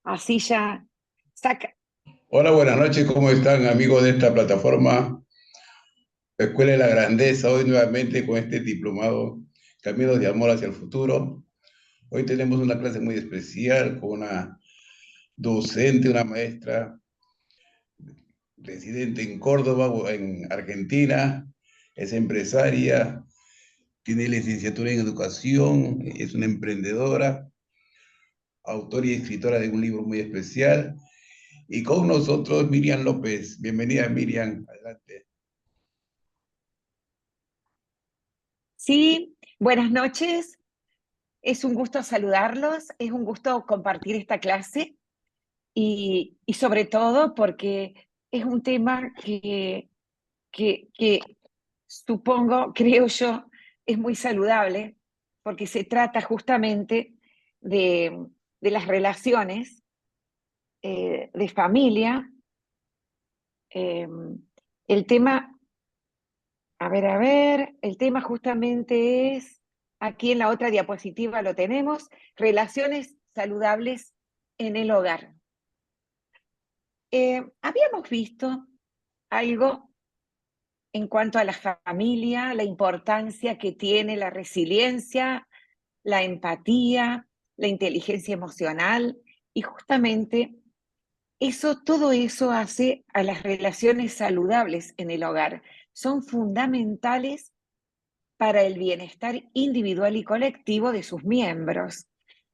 Así ya saca. Hola, buenas noches, ¿cómo están amigos de esta plataforma Escuela de la Grandeza? Hoy nuevamente con este diplomado Caminos de Amor hacia el Futuro. Hoy tenemos una clase muy especial con una docente, una maestra residente en Córdoba, en Argentina, es empresaria, tiene licenciatura en educación, es una emprendedora, autora y escritora de un libro muy especial. Y con nosotros Miriam López. Bienvenida, Miriam. Adelante. Sí, buenas noches. Es un gusto saludarlos, es un gusto compartir esta clase y sobre todo porque es un tema que supongo, creo yo, es muy saludable porque se trata justamente de, de las relaciones de familia. Eh, el tema a ver, el tema justamente es, aquí en la otra diapositiva lo tenemos, relaciones saludables en el hogar. Habíamos visto algo en cuanto a la familia, la importancia que tiene la resiliencia, la empatía, la inteligencia emocional, y justamente todo eso hace a las relaciones saludables en el hogar. Son fundamentales para el bienestar individual y colectivo de sus miembros.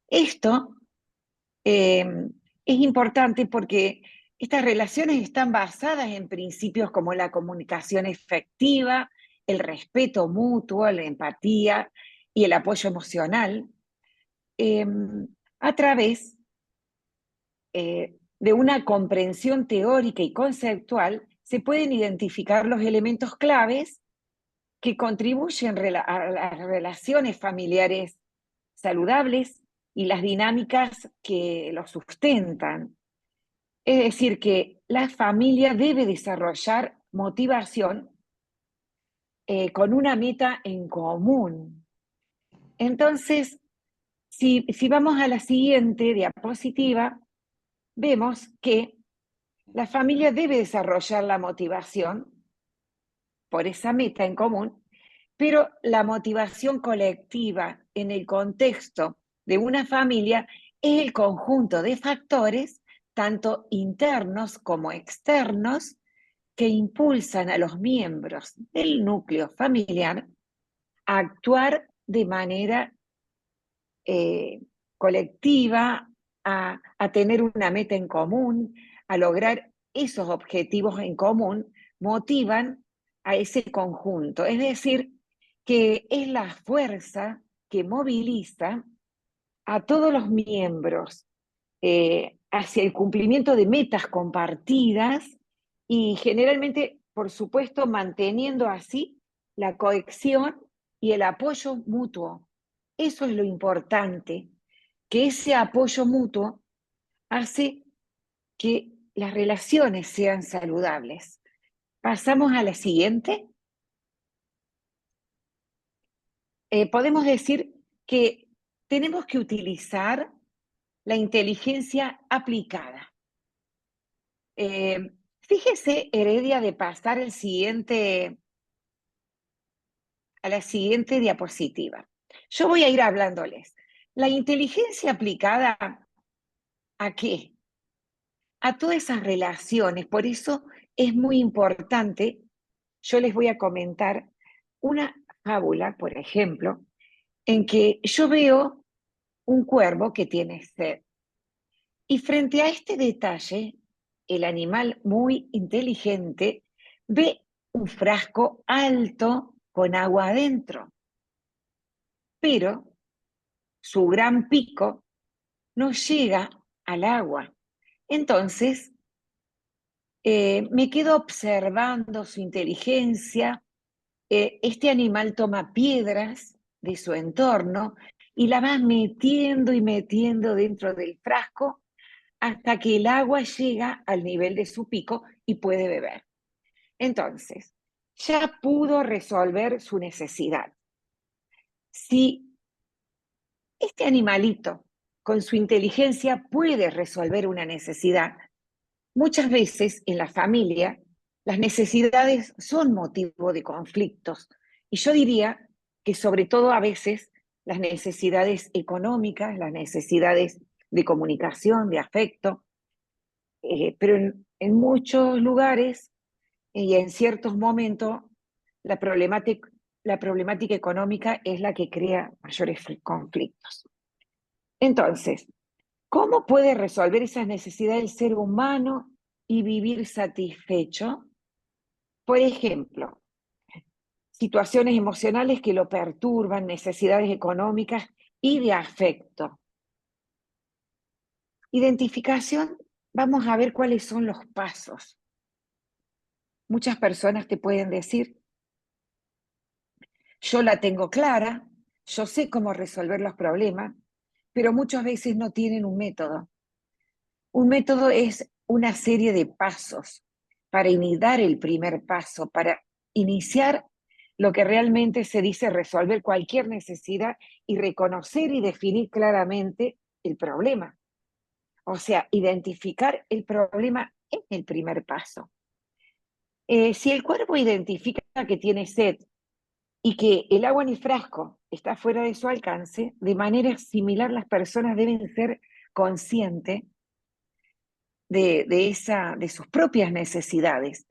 Esto eh, es importante porque estas relaciones están basadas en principios como la comunicación efectiva, el respeto mutuo, la empatía y el apoyo emocional, eh, a través de una comprensión teórica y conceptual se pueden identificar los elementos claves que contribuyen a las relaciones familiares saludables y las dinámicas que los sustentan. Es decir, que la familia debe desarrollar motivación con una meta en común. Entonces, si vamos a la siguiente diapositiva, vemos que la familia debe desarrollar la motivación por esa meta en común, pero la motivación colectiva en el contexto de una familia es el conjunto de factores, tanto internos como externos, que impulsan a los miembros del núcleo familiar a actuar de manera eh, colectiva, a tener una meta en común, a lograr esos objetivos en común, motivan a ese conjunto. Es decir, que es la fuerza que moviliza a todos los miembros hacia el cumplimiento de metas compartidas y generalmente, por supuesto, manteniendo así la cohesión y el apoyo mutuo. Eso es lo importante, que ese apoyo mutuo hace que las relaciones sean saludables. Pasamos a la siguiente. Podemos decir que tenemos que utilizar la inteligencia aplicada. Fíjese, Heredia, de pasar a la siguiente diapositiva. Yo voy a ir hablándoles. La inteligencia aplicada, ¿a qué? A todas esas relaciones. Por eso es muy importante. Yo les voy a comentar una fábula, por ejemplo, en que yo veo un cuervo que tiene sed. Y frente a este detalle, el animal muy inteligente ve un frasco alto con agua adentro, pero su gran pico no llega al agua. Entonces, me quedo observando su inteligencia. Este animal toma piedras de su entorno y la va metiendo y metiendo dentro del frasco hasta que el agua llega al nivel de su pico y puede beber. Entonces, ya pudo resolver su necesidad. Si este animalito con su inteligencia puede resolver una necesidad. Muchas veces en la familia las necesidades son motivo de conflictos y yo diría que sobre todo a veces las necesidades económicas, las necesidades de comunicación, de afecto, pero en muchos lugares y en ciertos momentos la problemática económica es la que crea mayores conflictos. Entonces, ¿cómo puede resolver esas necesidades el ser humano y vivir satisfecho? Por ejemplo, situaciones emocionales que lo perturban, necesidades económicas y de afecto. Identificación, vamos a ver cuáles son los pasos. Muchas personas te pueden decir, yo la tengo clara, yo sé cómo resolver los problemas, pero muchas veces no tienen un método. Un método es una serie de pasos para dar el primer paso, para iniciar lo que realmente se dice resolver cualquier necesidad y reconocer y definir claramente el problema. O sea, identificar el problema es el primer paso. Si el cuerpo identifica que tiene sed y que el agua en el frasco está fuera de su alcance, de manera similar las personas deben ser conscientes de sus propias necesidades,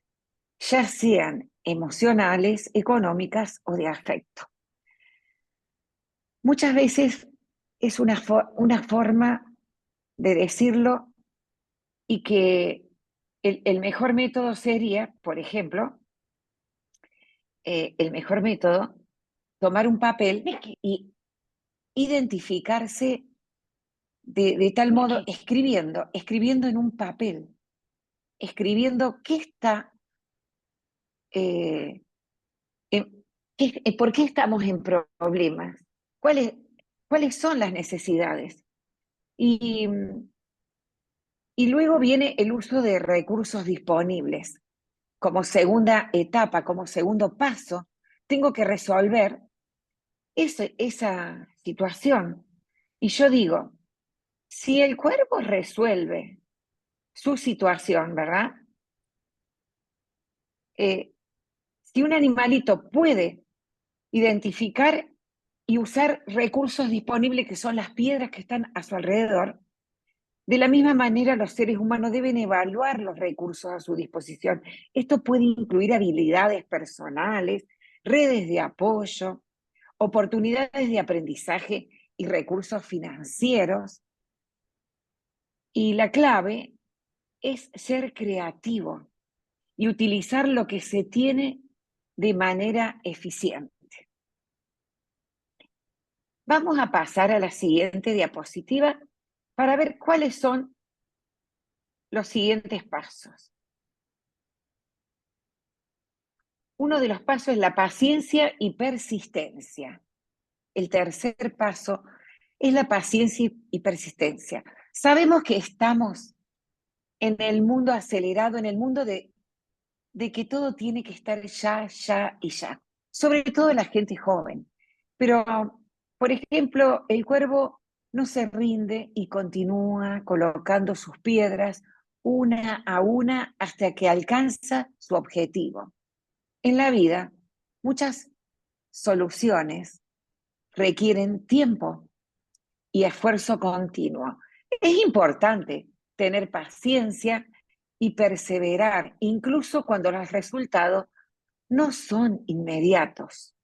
ya sean emocionales, económicas o de afecto. Muchas veces es una forma de decirlo y que el mejor método sería, por ejemplo, el mejor método, tomar un papel y identificarse de tal modo, escribiendo en un papel, escribiendo qué está, eh, por qué estamos en problemas, cuáles, cuáles son las necesidades. Y, y luego viene el uso de recursos disponibles. Como segunda etapa, como segundo paso, tengo que resolver esa situación. Y yo digo, si el cuerpo resuelve su situación, ¿verdad? Si un animalito puede identificar y usar recursos disponibles que son las piedras que están a su alrededor, de la misma manera los seres humanos deben evaluar los recursos a su disposición. Esto puede incluir habilidades personales, redes de apoyo, oportunidades de aprendizaje y recursos financieros. Y la clave es ser creativo y utilizar lo que se tiene de manera eficiente. Vamos a pasar a la siguiente diapositiva para ver cuáles son los siguientes pasos. Uno de los pasos es la paciencia y persistencia. El tercer paso es la paciencia y persistencia. Sabemos que estamos en el mundo acelerado, en el mundo de que todo tiene que estar ya, ya y ya. Sobre todo la gente joven. Pero, por ejemplo, el cuervo no se rinde y continúa colocando sus piedras una a una hasta que alcanza su objetivo. En la vida, muchas soluciones requieren tiempo y esfuerzo continuo. Es importante tener paciencia y perseverar, incluso cuando los resultados no son inmediatos.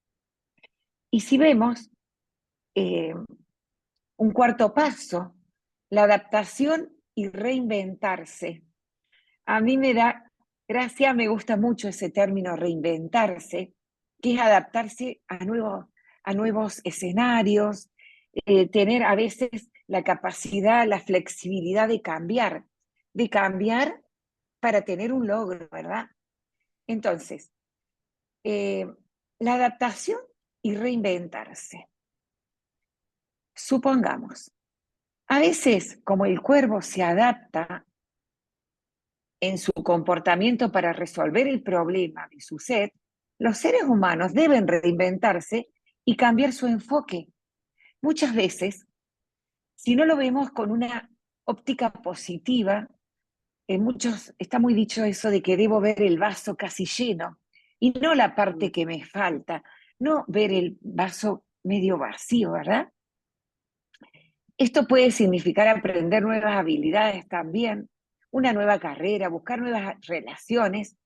Y si vemos un cuarto paso, la adaptación y reinventarse. A mí me da gracia, me gusta mucho ese término reinventarse, que es adaptarse a nuevos escenarios, tener a veces la capacidad, la flexibilidad de cambiar para tener un logro, ¿verdad? Entonces, la adaptación y reinventarse. Supongamos, a veces como el cuervo se adapta en su comportamiento para resolver el problema de su sed, los seres humanos deben reinventarse y cambiar su enfoque. Muchas veces si no lo vemos con una óptica positiva, está muy dicho eso de que debo ver el vaso casi lleno y no la parte que me falta, no ver el vaso medio vacío, ¿verdad? Esto puede significar aprender nuevas habilidades también, una nueva carrera, buscar nuevas relaciones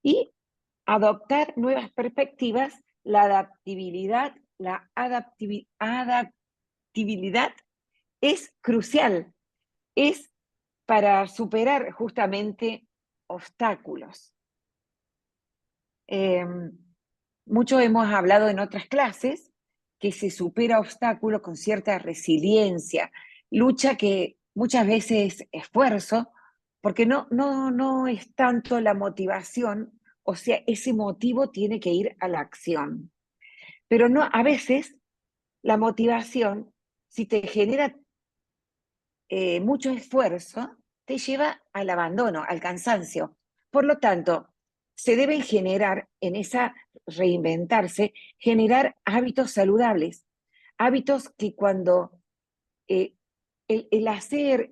y adoptar nuevas perspectivas. La adaptabilidad es crucial, es para superar justamente obstáculos. Eh, Mucho hemos hablado en otras clases que se supera obstáculos con cierta resiliencia, lucha que muchas veces es esfuerzo, porque no es tanto la motivación, o sea, ese motivo tiene que ir a la acción. Pero no, a veces la motivación, si te genera mucho esfuerzo, te lleva al abandono, al cansancio. Por lo tanto, se deben generar en esa reinventarse, generar hábitos saludables, hábitos que cuando eh, el hacer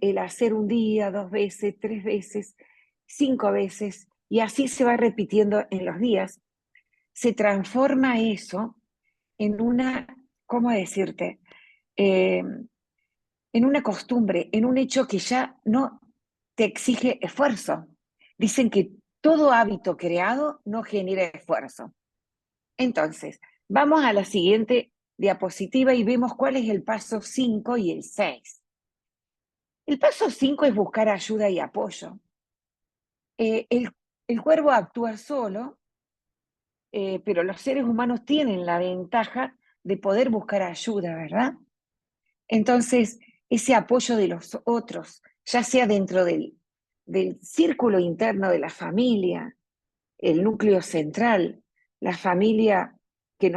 un día, 2 veces, 3 veces, 5 veces, y así se va repitiendo en los días, se transforma eso en una, ¿cómo decirte? Eh, en una costumbre, en un hecho que ya no te exige esfuerzo. Dicen que todo hábito creado no genera esfuerzo. Entonces, vamos a la siguiente diapositiva y vemos cuál es el paso 5 y el 6. El paso 5 es buscar ayuda y apoyo. El cuervo actúa solo, pero los seres humanos tienen la ventaja de poder buscar ayuda, ¿verdad? Entonces, ese apoyo de los otros, ya sea dentro del círculo interno de la familia, el núcleo central, la familia que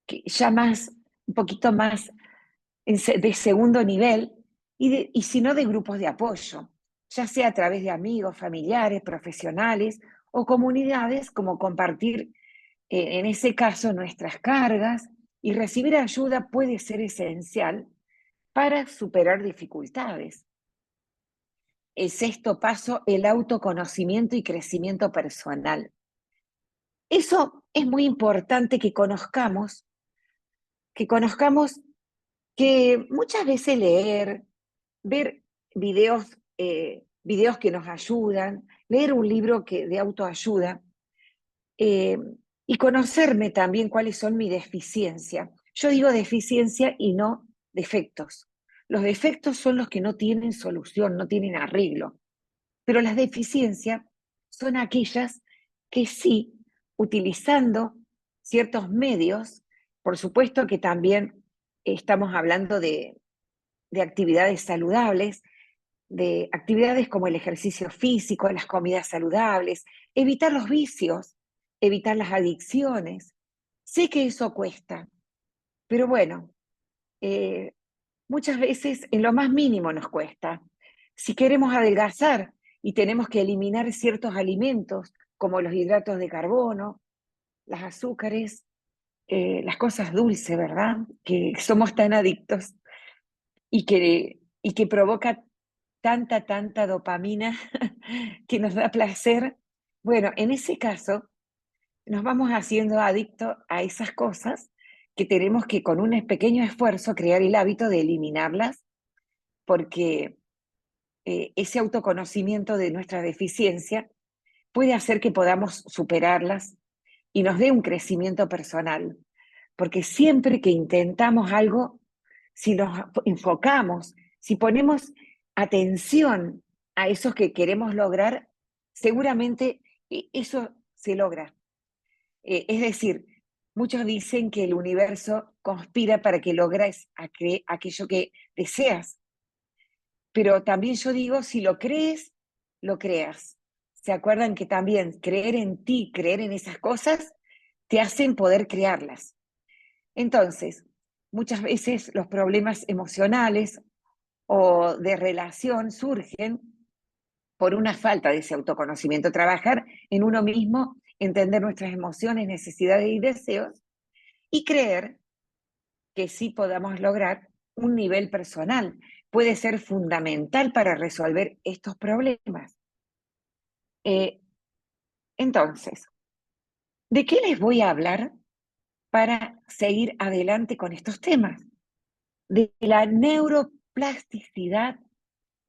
que ya más, un poquito más de segundo nivel, y si no de grupos de apoyo, ya sea a través de amigos, familiares, profesionales o comunidades, como compartir, en ese caso, nuestras cargas, y recibir ayuda puede ser esencial para superar dificultades. El sexto paso, el autoconocimiento y crecimiento personal. Eso es muy importante que muchas veces leer, ver videos que nos ayudan, leer un libro de autoayuda, eh, y conocerme también cuáles son mis deficiencias. Yo digo deficiencia y no defectos. Los defectos son los que no tienen solución, no tienen arreglo, pero las deficiencias son aquellas que sí, utilizando ciertos medios, por supuesto que también estamos hablando de actividades saludables, de actividades como el ejercicio físico, las comidas saludables, evitar los vicios, evitar las adicciones. Sé que eso cuesta, pero bueno, eh, muchas veces en lo más mínimo nos cuesta. Si queremos adelgazar y tenemos que eliminar ciertos alimentos como los hidratos de carbono, las azúcares, las cosas dulces, ¿verdad? Que somos tan adictos y que provoca tanta dopamina que nos da placer. Bueno, en ese caso nos vamos haciendo adictos a esas cosas que tenemos que con un pequeño esfuerzo crear el hábito de eliminarlas, porque ese autoconocimiento de nuestra deficiencia puede hacer que podamos superarlas y nos dé un crecimiento personal. Porque siempre que intentamos algo, si nos enfocamos, si ponemos atención a eso que queremos lograr, seguramente eso se logra. Es decir, muchos dicen que el universo conspira para que logres aquello que deseas, pero también yo digo, si lo crees, lo creas. ¿Se acuerdan que también creer en ti, creer en esas cosas, te hacen poder crearlas? Entonces, muchas veces los problemas emocionales o de relación surgen por una falta de ese autoconocimiento. Trabajar en uno mismo, entender nuestras emociones, necesidades y deseos, y creer que sí podamos lograr un nivel personal, puede ser fundamental para resolver estos problemas. Entonces, ¿de qué les voy a hablar para seguir adelante con estos temas? De la neuroplasticidad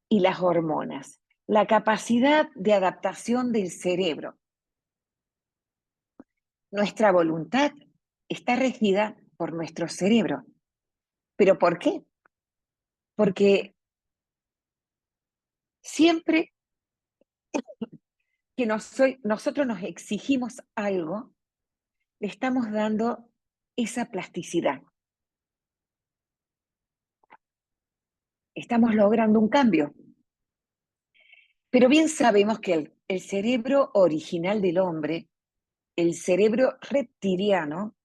y las hormonas, la capacidad de adaptación del cerebro. Nuestra voluntad está regida por nuestro cerebro. ¿Pero por qué? Porque siempre que nosotros nos exigimos algo, le estamos dando esa plasticidad. Estamos logrando un cambio. Pero bien sabemos que el cerebro original del hombre, el cerebro reptiliano,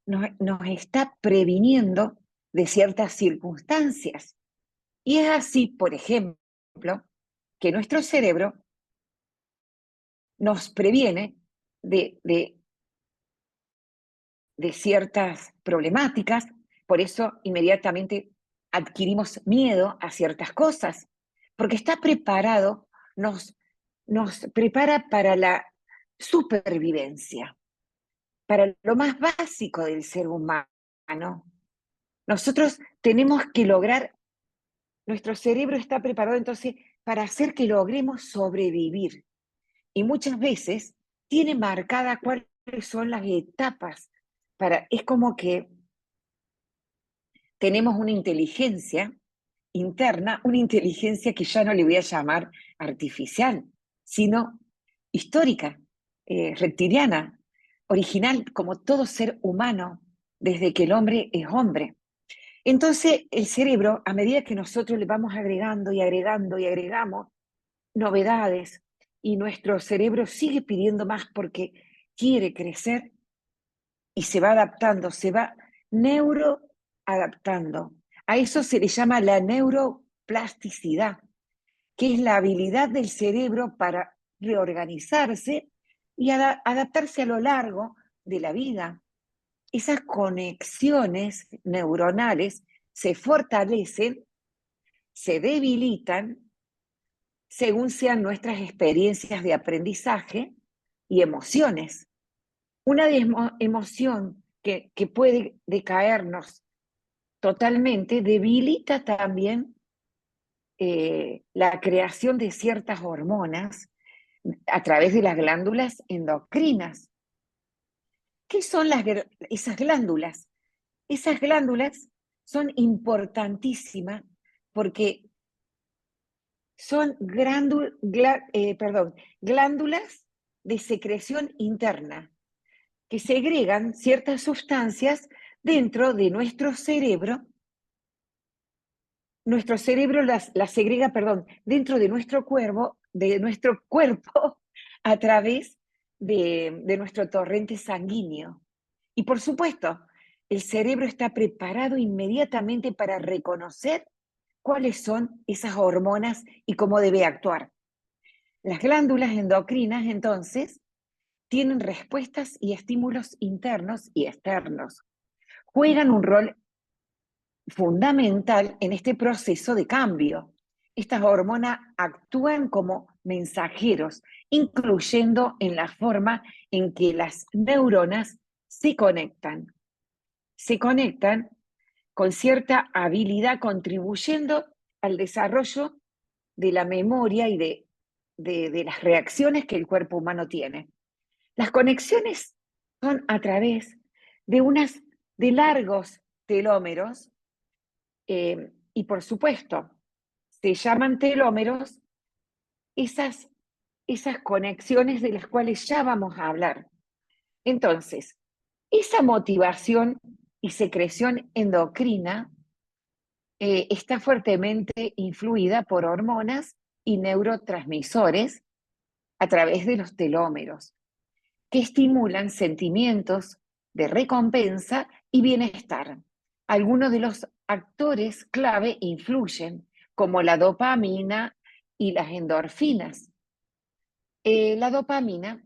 nos está previniendo de ciertas circunstancias. Y es así, por ejemplo, que nuestro cerebro nos previene de ciertas problemáticas, por eso inmediatamente adquirimos miedo a ciertas cosas, porque está preparado, nos prepara para la supervivencia, para lo más básico del ser humano. Nosotros tenemos que lograr, nuestro cerebro está preparado entonces para hacer que logremos sobrevivir. Y muchas veces tiene marcada cuáles son las etapas es como que tenemos una inteligencia interna, una inteligencia que ya no le voy a llamar artificial, sino histórica, reptiliana, original, como todo ser humano, desde que el hombre es hombre. Entonces, el cerebro, a medida que nosotros le vamos agregando y agregando y agregamos novedades, y nuestro cerebro sigue pidiendo más porque quiere crecer y se va adaptando, se va neuroadaptando. A eso se le llama la neuroplasticidad, que es la habilidad del cerebro para reorganizarse y adaptarse a lo largo de la vida. Esas conexiones neuronales se fortalecen, se debilitan según sean nuestras experiencias de aprendizaje y emociones. Una emoción que puede decaernos totalmente debilita también la creación de ciertas hormonas a través de las glándulas endocrinas. ¿Qué son esas glándulas? Esas glándulas son importantísimas porque son glándulas de secreción interna que segregan ciertas sustancias dentro de nuestro cerebro. Nuestro cerebro las segrega, dentro de nuestro cuerpo a través de nuestro torrente sanguíneo. Y por supuesto, el cerebro está preparado inmediatamente para reconocer cuáles son esas hormonas y cómo debe actuar. Las glándulas endocrinas, entonces, tienen respuestas y estímulos internos y externos. Juegan un rol fundamental en este proceso de cambio. Estas hormonas actúan como mensajeros, incluyendo en la forma en que las neuronas se conectan. Se conectan con cierta habilidad, contribuyendo al desarrollo de la memoria y de las reacciones que el cuerpo humano tiene. Las conexiones son a través de largos telómeros, y por supuesto, se llaman telómeros esas conexiones de las cuales ya vamos a hablar. Entonces, esa motivación y secreción endocrina está fuertemente influida por hormonas y neurotransmisores a través de los telómeros, que estimulan sentimientos de recompensa y bienestar. Algunos de los actores clave influyen, como la dopamina y las endorfinas. La dopamina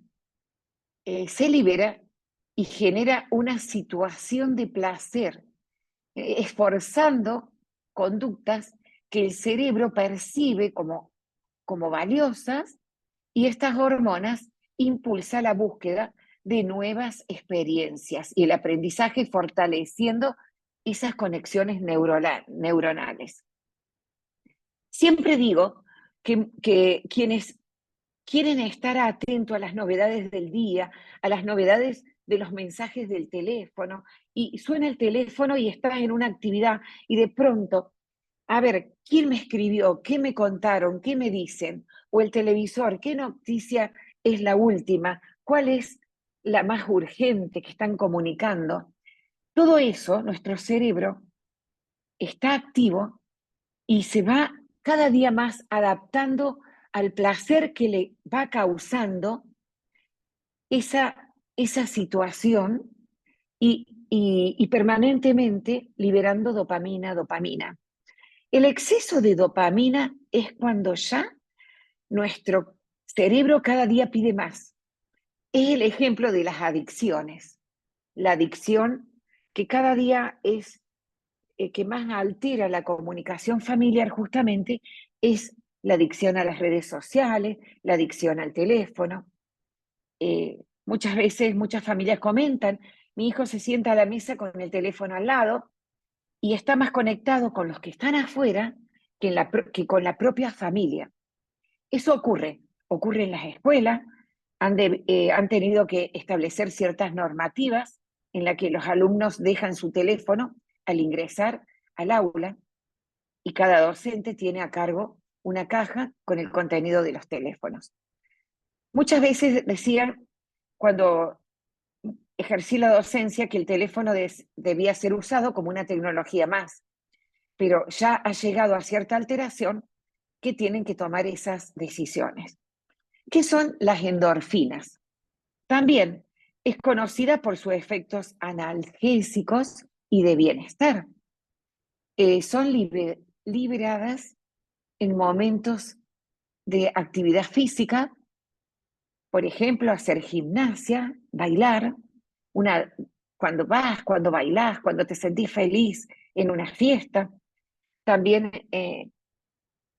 se libera y genera una situación de placer, esforzando conductas que el cerebro percibe como valiosas, y estas hormonas impulsan la búsqueda de nuevas experiencias y el aprendizaje, fortaleciendo esas conexiones neuronales. Siempre digo que quienes quieren estar atentos a las novedades del día, a las novedades de los mensajes del teléfono, y suena el teléfono y estás en una actividad y de pronto, a ver, ¿quién me escribió? ¿Qué me contaron? ¿Qué me dicen? O el televisor, ¿qué noticia es la última? ¿Cuál es la más urgente que están comunicando? Todo eso, nuestro cerebro está activo y se va cada día más adaptando al placer que le va causando esa situación, y permanentemente liberando dopamina. El exceso de dopamina es cuando ya nuestro cerebro cada día pide más. Es el ejemplo de las adicciones. La adicción que cada día es que más altera la comunicación familiar justamente es la adicción a las redes sociales, la adicción al teléfono. Muchas veces, muchas familias comentan, mi hijo se sienta a la mesa con el teléfono al lado y está más conectado con los que están afuera que con la propia familia. Eso ocurre en las escuelas, han tenido que establecer ciertas normativas en las que los alumnos dejan su teléfono al ingresar al aula, y cada docente tiene a cargo una caja con el contenido de los teléfonos. Muchas veces decían, cuando ejercí la docencia, que el teléfono debía ser usado como una tecnología más, pero ya ha llegado a cierta alteración que tienen que tomar esas decisiones. ¿Qué son las endorfinas? También es conocida por sus efectos analgésicos y de bienestar. Son liberadas en momentos de actividad física, por ejemplo, hacer gimnasia, bailar, una, cuando bailás, cuando te sentís feliz en una fiesta, también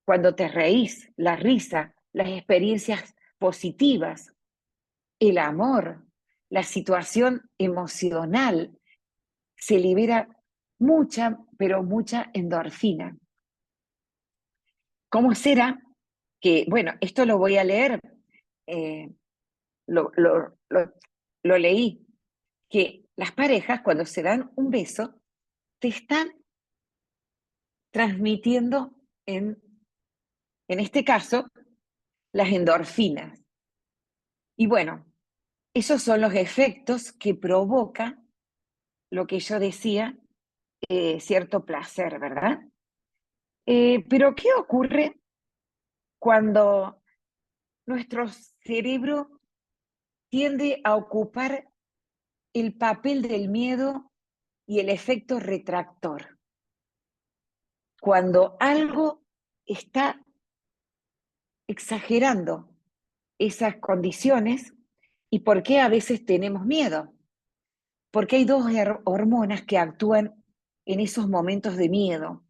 cuando te reís, la risa, las experiencias positivas, el amor, la situación emocional, se libera mucha, pero mucha endorfina. ¿Cómo será que, bueno, esto lo voy a leer, eh, lo, lo, lo, lo leí, que las parejas cuando se dan un beso te están transmitiendo, en este caso, las endorfinas. Y bueno, esos son los efectos que provoca lo que yo decía, cierto placer, ¿verdad? Pero ¿qué ocurre cuando nuestro cerebro tiende a ocupar el papel del miedo y el efecto retractor? Cuando algo está exagerando esas condiciones. ¿Y por qué a veces tenemos miedo? Porque hay dos hormonas que actúan en esos momentos de miedo.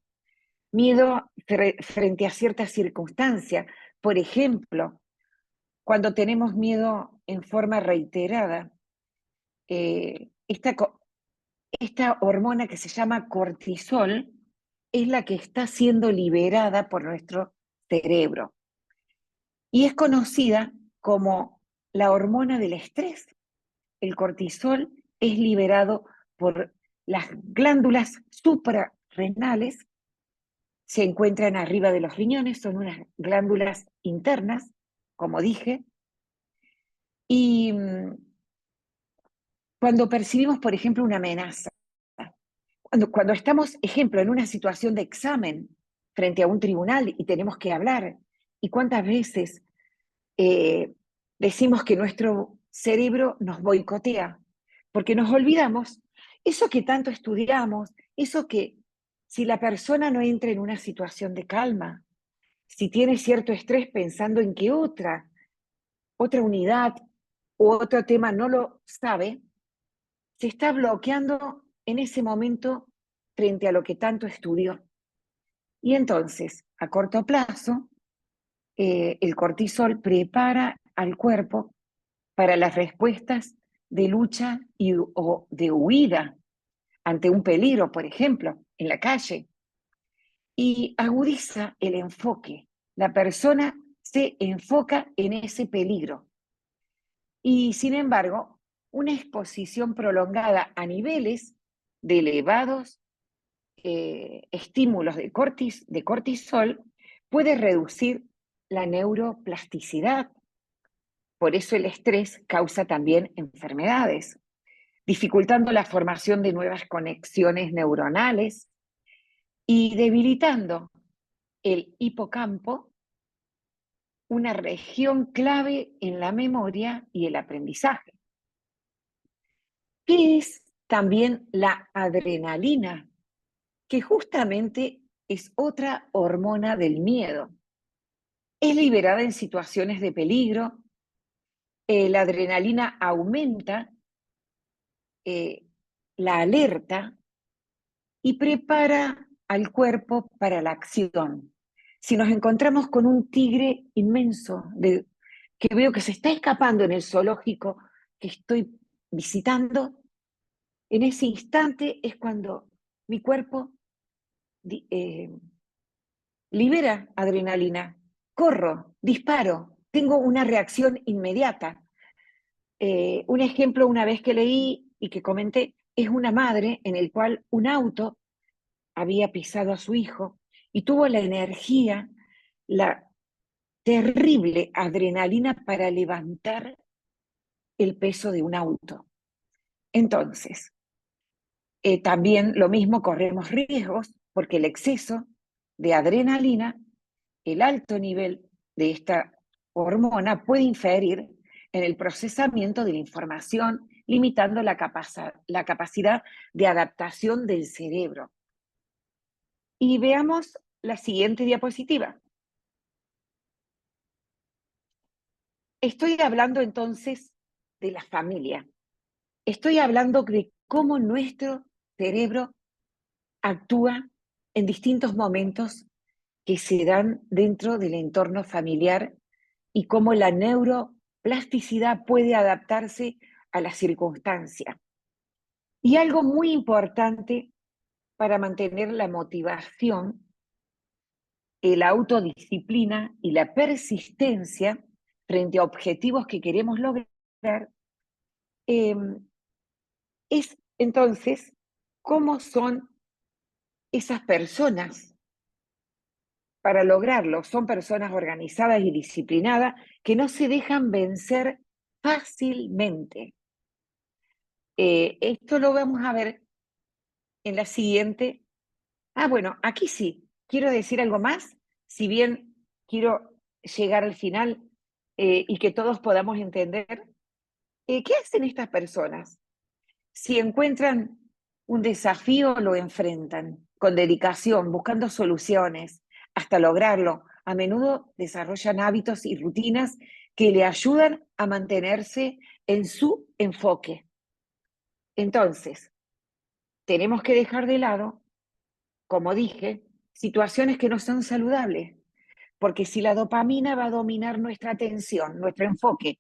Miedo frente a ciertas circunstancias. Por ejemplo, cuando tenemos miedo en forma reiterada, eh, esta, esta hormona que se llama cortisol es la que está siendo liberada por nuestro cerebro y es conocida como la hormona del estrés. El cortisol es liberado por las glándulas suprarrenales, se encuentran arriba de los riñones, son unas glándulas internas, como dije, y cuando percibimos, por ejemplo, una amenaza, cuando estamos, ejemplo, en una situación de examen frente a un tribunal y tenemos que hablar, y cuántas veces eh, decimos que nuestro cerebro nos boicotea, porque nos olvidamos eso que tanto estudiamos, eso que si la persona no entra en una situación de calma, si tiene cierto estrés pensando en que otra unidad u otro tema no lo sabe, se está bloqueando en ese momento frente a lo que tanto estudió. Y entonces, a corto plazo, el cortisol prepara al cuerpo para las respuestas de lucha o de huida ante un peligro, por ejemplo, en la calle, y agudiza el enfoque. La persona se enfoca en ese peligro. Y sin embargo, una exposición prolongada a niveles de elevados estímulos de cortisol puede reducir la neuroplasticidad. Por eso el estrés causa también enfermedades, dificultando la formación de nuevas conexiones neuronales y debilitando el hipocampo, una región clave en la memoria y el aprendizaje. ¿Qué es también la adrenalina? Que justamente es otra hormona del miedo. Es liberada en situaciones de peligro, la adrenalina aumenta la alerta y prepara al cuerpo para la acción. Si nos encontramos con un tigre inmenso que veo que se está escapando en el zoológico que estoy visitando, en ese instante es cuando mi cuerpo libera adrenalina, corro, disparo, tengo una reacción inmediata. Un ejemplo una vez que leí y que comenté es una madre en el cual un auto había pisado a su hijo y tuvo la energía, la terrible adrenalina para levantar el peso de un auto. Entonces, también lo mismo corremos riesgos porque el exceso de adrenalina, el alto nivel de esta hormona puede inferir en el procesamiento de la información, limitando la capacidad de adaptación del cerebro. Y veamos la siguiente diapositiva. Estoy hablando entonces de la familia. Estoy hablando de cómo nuestro cerebro actúa en distintos momentos que se dan dentro del entorno familiar y cómo la neuroplasticidad puede adaptarse a la circunstancia. Y algo muy importante para mantener la motivación, la autodisciplina y la persistencia frente a objetivos que queremos lograr, eh, es entonces cómo son esas personas para lograrlo. Son personas organizadas y disciplinadas que no se dejan vencer fácilmente. Esto lo vamos a ver en la siguiente. Bueno, aquí sí, quiero decir algo más, si bien quiero llegar al final y que todos podamos entender. ¿Qué hacen estas personas? Si encuentran un desafío, lo enfrentan con dedicación, buscando soluciones, hasta lograrlo. A menudo desarrollan hábitos y rutinas que le ayudan a mantenerse en su enfoque. Entonces, tenemos que dejar de lado, como dije, situaciones que no son saludables, porque si la dopamina va a dominar nuestra atención, nuestro enfoque,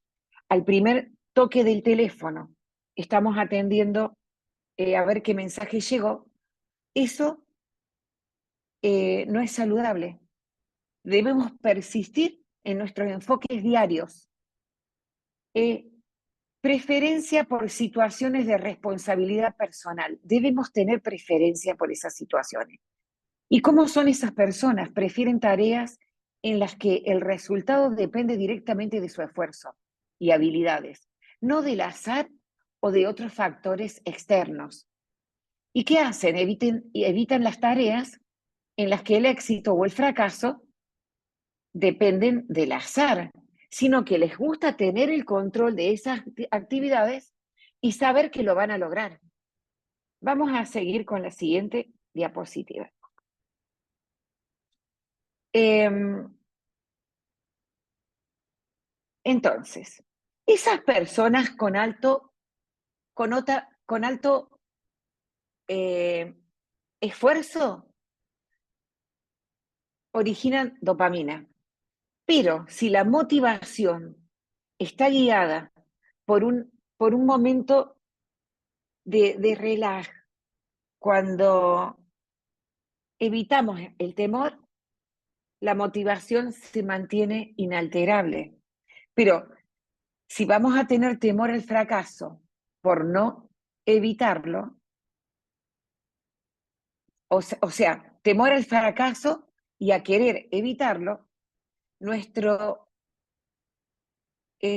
al primer toque del teléfono, estamos atendiendo a ver qué mensaje llegó, eso no es saludable. Debemos persistir en nuestros enfoques diarios. Preferencia por situaciones de responsabilidad personal. Debemos tener preferencia por esas situaciones. ¿Y cómo son esas personas? Prefieren tareas en las que el resultado depende directamente de su esfuerzo y habilidades, no del azar o de otros factores externos. ¿Y qué hacen? Evitan las tareas en las que el éxito o el fracaso dependen del azar, sino que les gusta tener el control de esas actividades y saber que lo van a lograr. Vamos a seguir con la siguiente diapositiva. Entonces, esas personas con alto esfuerzo originan dopamina. Pero si la motivación está guiada por un momento de relax, cuando evitamos el temor, la motivación se mantiene inalterable. Pero si vamos a tener temor al fracaso por no evitarlo, o sea, temor al fracaso y a querer evitarlo, nuestro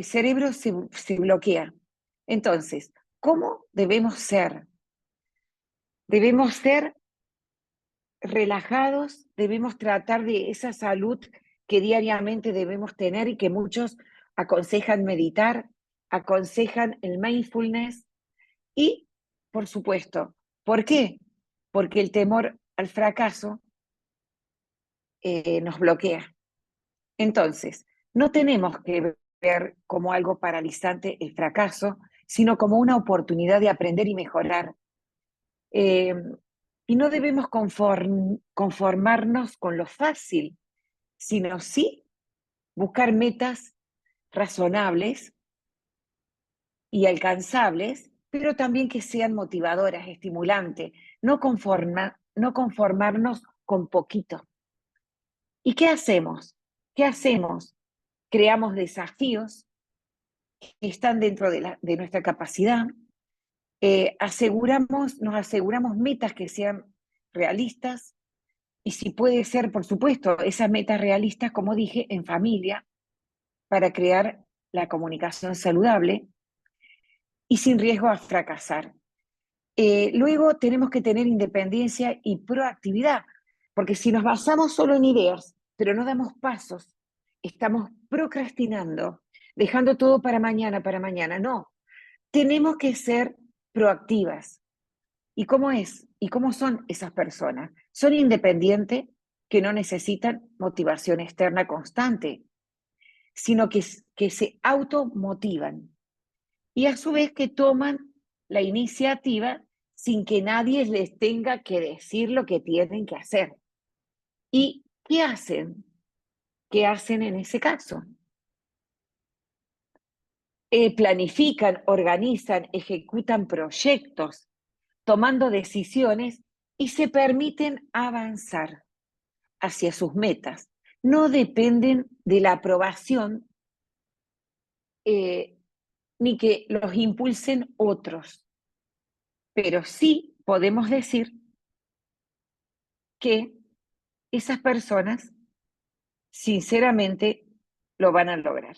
cerebro se bloquea. Entonces, ¿cómo debemos ser? Debemos ser relajados, debemos tratar de esa salud que diariamente debemos tener y que muchos aconsejan meditar, aconsejan el mindfulness y, por supuesto, ¿por qué? Porque el temor al fracaso nos bloquea. Entonces, no tenemos que ver como algo paralizante el fracaso, sino como una oportunidad de aprender y mejorar. Eh, y no debemos conformarnos con lo fácil, sino sí buscar metas razonables y alcanzables, pero también que sean motivadoras, estimulantes, no conformarnos con poquito. ¿Y qué hacemos? ¿Qué hacemos? Creamos desafíos que están dentro de nuestra capacidad, nos aseguramos metas que sean realistas y si puede ser, por supuesto, esas metas realistas, como dije, en familia, para crear la comunicación saludable y sin riesgo a fracasar. Luego tenemos que tener independencia y proactividad, porque si nos basamos solo en ideas, pero no damos pasos, estamos procrastinando, dejando todo para mañana. No, tenemos que ser proactivas. ¿Y cómo es? ¿Y cómo son esas personas? Son independientes que no necesitan motivación externa constante, sino que se automotivan y a su vez que toman la iniciativa sin que nadie les tenga que decir lo que tienen que hacer. ¿Y qué hacen? ¿Qué hacen en ese caso? Planifican, organizan, ejecutan proyectos, tomando decisiones y se permiten avanzar hacia sus metas. No dependen de la aprobación eh, ni que los impulsen otros, pero sí podemos decir que esas personas sinceramente lo van a lograr.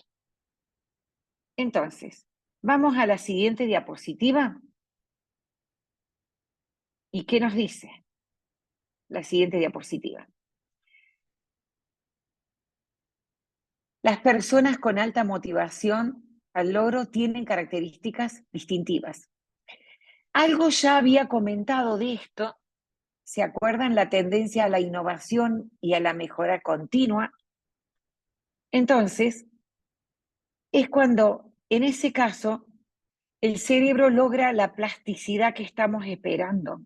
Entonces, vamos a la siguiente diapositiva. ¿Y qué nos dice la siguiente diapositiva? Las personas con alta motivación al logro tienen características distintivas. Algo ya había comentado de esto, ¿se acuerdan? La tendencia a la innovación y a la mejora continua. Entonces, es cuando, en ese caso, el cerebro logra la plasticidad que estamos esperando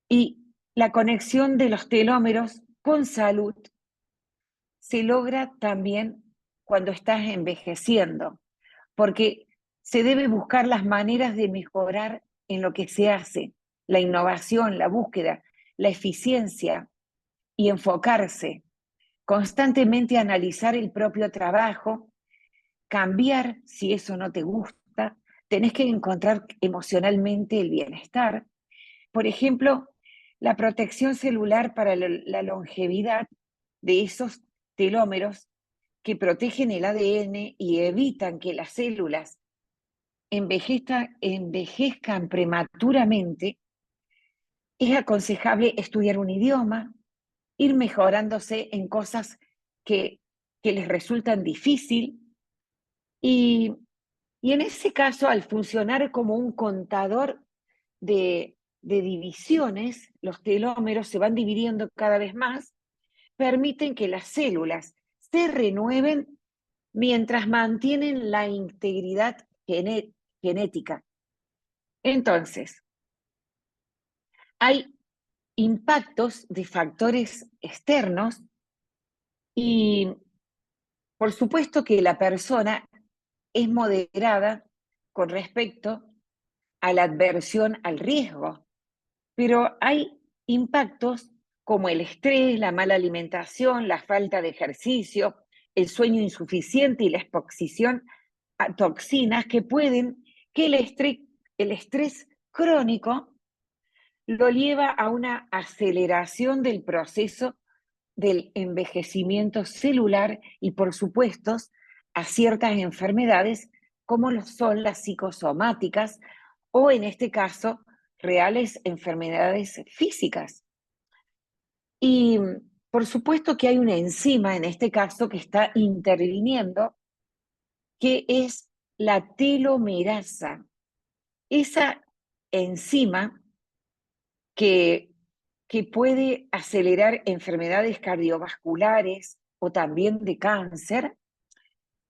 y la conexión de los telómeros con salud se logra también cuando estás envejeciendo, porque se debe buscar las maneras de mejorar en lo que se hace, la innovación, la búsqueda, la eficiencia y enfocarse, constantemente analizar el propio trabajo, cambiar si eso no te gusta, tenés que encontrar emocionalmente el bienestar. Por ejemplo, la protección celular para la longevidad de esos telómeros que protegen el ADN y evitan que las células envejezcan prematuramente, es aconsejable estudiar un idioma, ir mejorándose en cosas que, que les resultan difíciles y, y en ese caso, al funcionar como un contador de divisiones, los telómeros se van dividiendo cada vez más, permiten que las células se renueven mientras mantienen la integridad genética. Entonces, hay impactos de factores externos y por supuesto que la persona es moderada con respecto a la adversión al riesgo, pero hay impactos como el estrés, la mala alimentación, la falta de ejercicio, el sueño insuficiente y la exposición a toxinas que el estrés crónico lo lleva a una aceleración del proceso del envejecimiento celular y, por supuesto, a ciertas enfermedades como lo son las psicosomáticas o, en este caso, reales enfermedades físicas. Y, por supuesto, que hay una enzima, en este caso, que está interviniendo, que es la telomerasa. Esa enzima que puede acelerar enfermedades cardiovasculares o también de cáncer,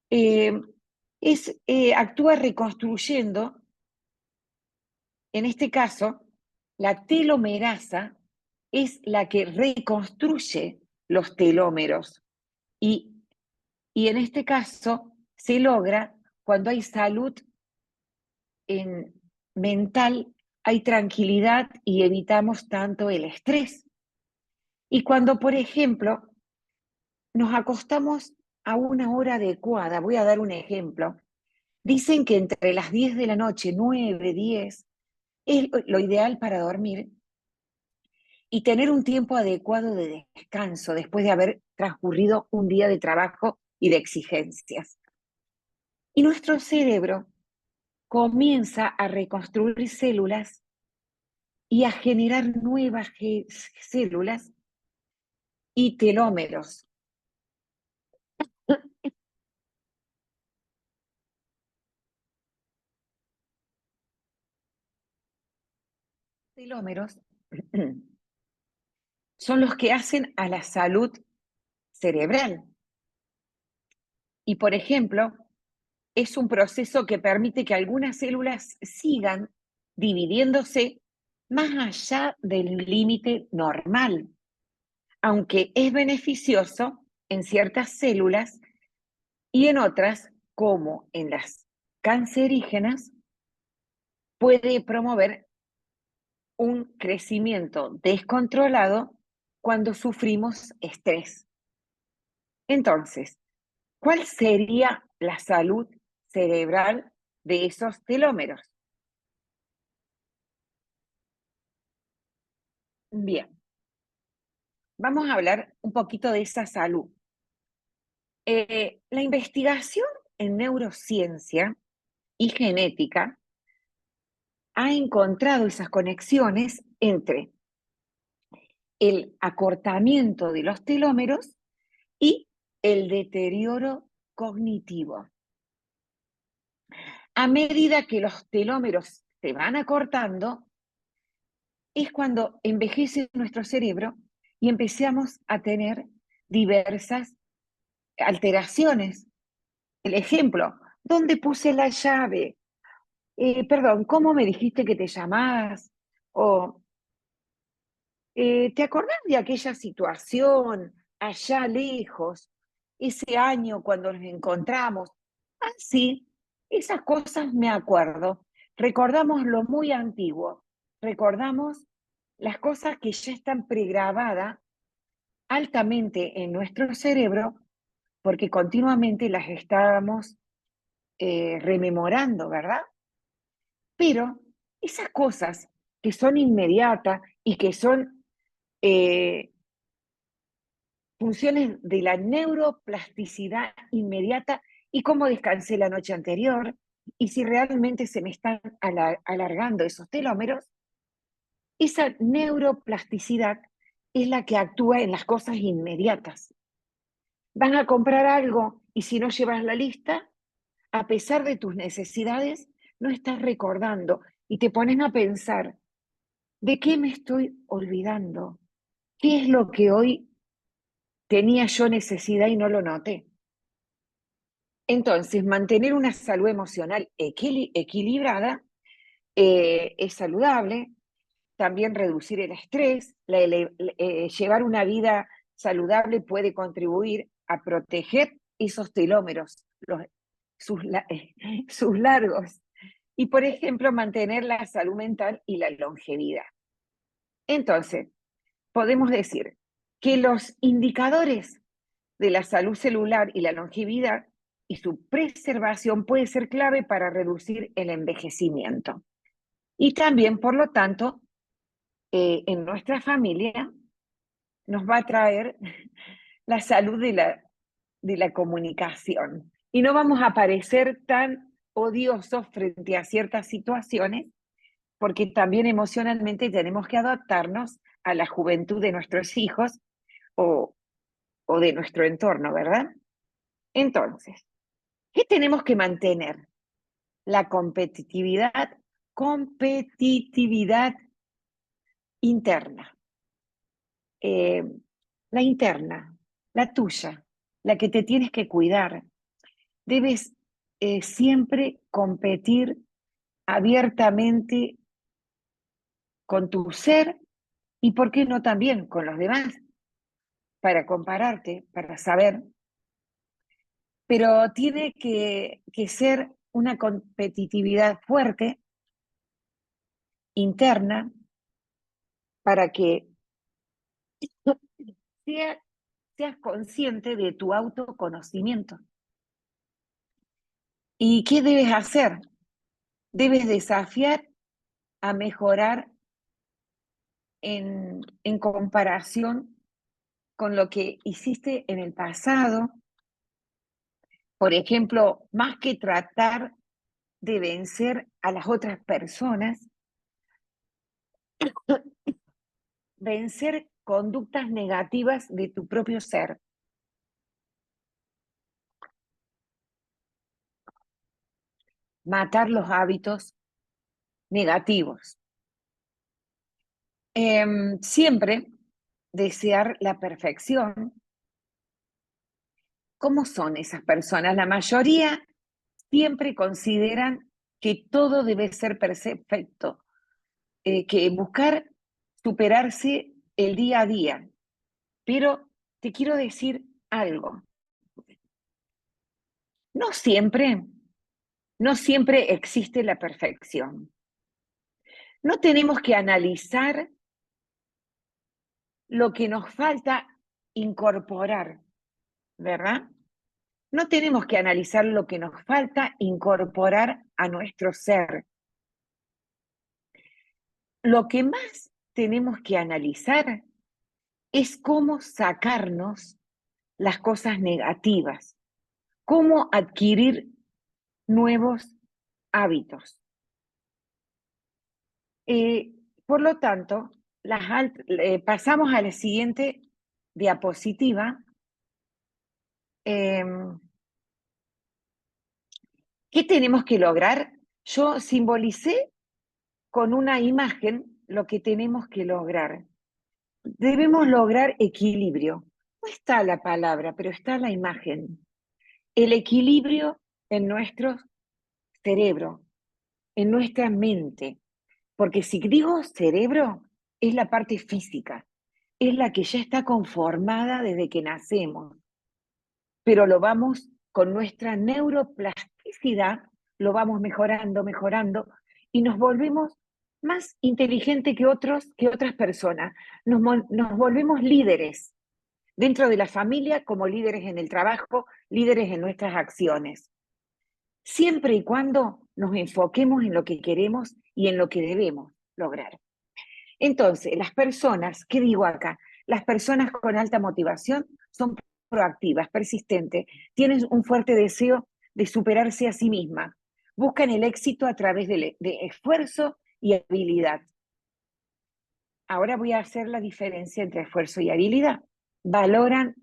eh, actúa reconstruyendo, en este caso, la telomerasa es la que reconstruye los telómeros y, en este caso se logra cuando hay salud mental, hay tranquilidad y evitamos tanto el estrés. Y cuando, por ejemplo, nos acostamos a una hora adecuada, voy a dar un ejemplo, dicen que entre las 10 de la noche, 9, 10, es lo ideal para dormir y tener un tiempo adecuado de descanso después de haber transcurrido un día de trabajo y de exigencias. Y nuestro cerebro comienza a reconstruir células y a generar nuevas células y telómeros. Telómeros son los que hacen a la salud cerebral. Y, por ejemplo, es un proceso que permite que algunas células sigan dividiéndose más allá del límite normal, aunque es beneficioso en ciertas células y en otras, como en las cancerígenas, puede promover un crecimiento descontrolado cuando sufrimos estrés. Entonces, ¿cuál sería la salud cerebral de esos telómeros? Bien, vamos a hablar un poquito de esa salud. La investigación en neurociencia y genética ha encontrado esas conexiones entre el acortamiento de los telómeros y el deterioro cognitivo. A medida que los telómeros se van acortando, es cuando envejece nuestro cerebro y empezamos a tener diversas alteraciones. El ejemplo, ¿dónde puse la llave? Perdón, ¿cómo me dijiste que te llamás? O, ¿te acordás de aquella situación allá lejos, ese año cuando nos encontramos? Ah, sí, esas cosas me acuerdo. Recordamos lo muy antiguo, recordamos las cosas que ya están pregrabadas altamente en nuestro cerebro porque continuamente las estábamos rememorando, ¿verdad? Pero esas cosas que son inmediatas y que son eh, funciones de la neuroplasticidad inmediata y cómo descansé la noche anterior y si realmente se me están alargando esos telómeros, esa neuroplasticidad es la que actúa en las cosas inmediatas. Van a comprar algo y si no llevas la lista, a pesar de tus necesidades, no estás recordando y te pones a pensar, ¿de qué me estoy olvidando? ¿Qué es lo que hoy tenía yo necesidad y no lo noté? Entonces, mantener una salud emocional equilibrada es saludable también reducir el estrés, llevar una vida saludable puede contribuir a proteger esos telómeros, sus largos, y por ejemplo mantener la salud mental y la longevidad. Entonces, podemos decir que los indicadores de la salud celular y la longevidad y su preservación puede ser clave para reducir el envejecimiento. Y también, por lo tanto, en nuestra familia nos va a traer la salud de la comunicación. Y no vamos a parecer tan odiosos frente a ciertas situaciones, porque también emocionalmente tenemos que adaptarnos a la juventud de nuestros hijos o de nuestro entorno, ¿verdad? Entonces, ¿qué tenemos que mantener? La competitividad interna. La interna, la tuya, la que te tienes que cuidar. Debes siempre competir abiertamente con tu ser y, ¿por qué no también con los demás? Para compararte, para saber. Pero tiene que ser una competitividad fuerte, interna, para que seas consciente de tu autoconocimiento. ¿Y qué debes hacer? Debes desafiar a mejorar en comparación con lo que hiciste en el pasado. Por ejemplo, más que tratar de vencer a las otras personas, vencer conductas negativas de tu propio ser. Matar los hábitos negativos. Siempre desear la perfección. ¿Cómo son esas personas? La mayoría siempre consideran que todo debe ser perfecto, que buscar superarse el día a día. Pero te quiero decir algo. No siempre existe la perfección. No tenemos que analizar lo que nos falta incorporar, ¿verdad? No tenemos que analizar lo que nos falta incorporar a nuestro ser. Lo que más tenemos que analizar es cómo sacarnos las cosas negativas, cómo adquirir nuevos hábitos. Por lo tanto, pasamos a la siguiente diapositiva. ¿Qué tenemos que lograr? Yo simbolicé con una imagen lo que tenemos que lograr. Debemos lograr equilibrio. No está la palabra, pero está la imagen. El equilibrio en nuestro cerebro, en nuestra mente. Porque si digo cerebro, es la parte física, es la que ya está conformada desde que nacemos. Pero lo vamos, con nuestra neuroplasticidad, lo vamos mejorando, y nos volvemos más inteligentes que otras personas. Nos volvemos líderes dentro de la familia, como líderes en el trabajo, líderes en nuestras acciones. Siempre y cuando nos enfoquemos en lo que queremos y en lo que debemos lograr. Entonces, las personas, ¿qué digo acá? Las personas con alta motivación son proactivas, persistentes, tienen un fuerte deseo de superarse a sí mismas, buscan el éxito a través de esfuerzo y habilidad. Ahora voy a hacer la diferencia entre esfuerzo y habilidad. Valoran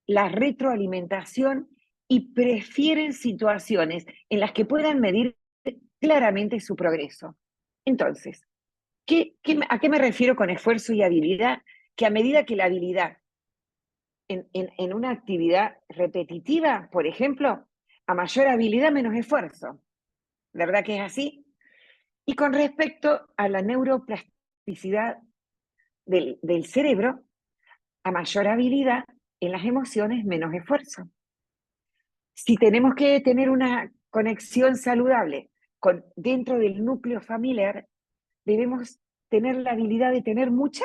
la retroalimentación y prefieren situaciones en las que puedan medir claramente su progreso. Entonces, ¿a qué me refiero con esfuerzo y habilidad? Que a medida que la habilidad en una actividad repetitiva, por ejemplo, a mayor habilidad, menos esfuerzo. ¿Verdad que es así? Y con respecto a la neuroplasticidad, plasticidad del cerebro, a mayor habilidad en las emociones, menos esfuerzo. Si tenemos que tener una conexión saludable dentro del núcleo familiar, debemos tener la habilidad de tener mucha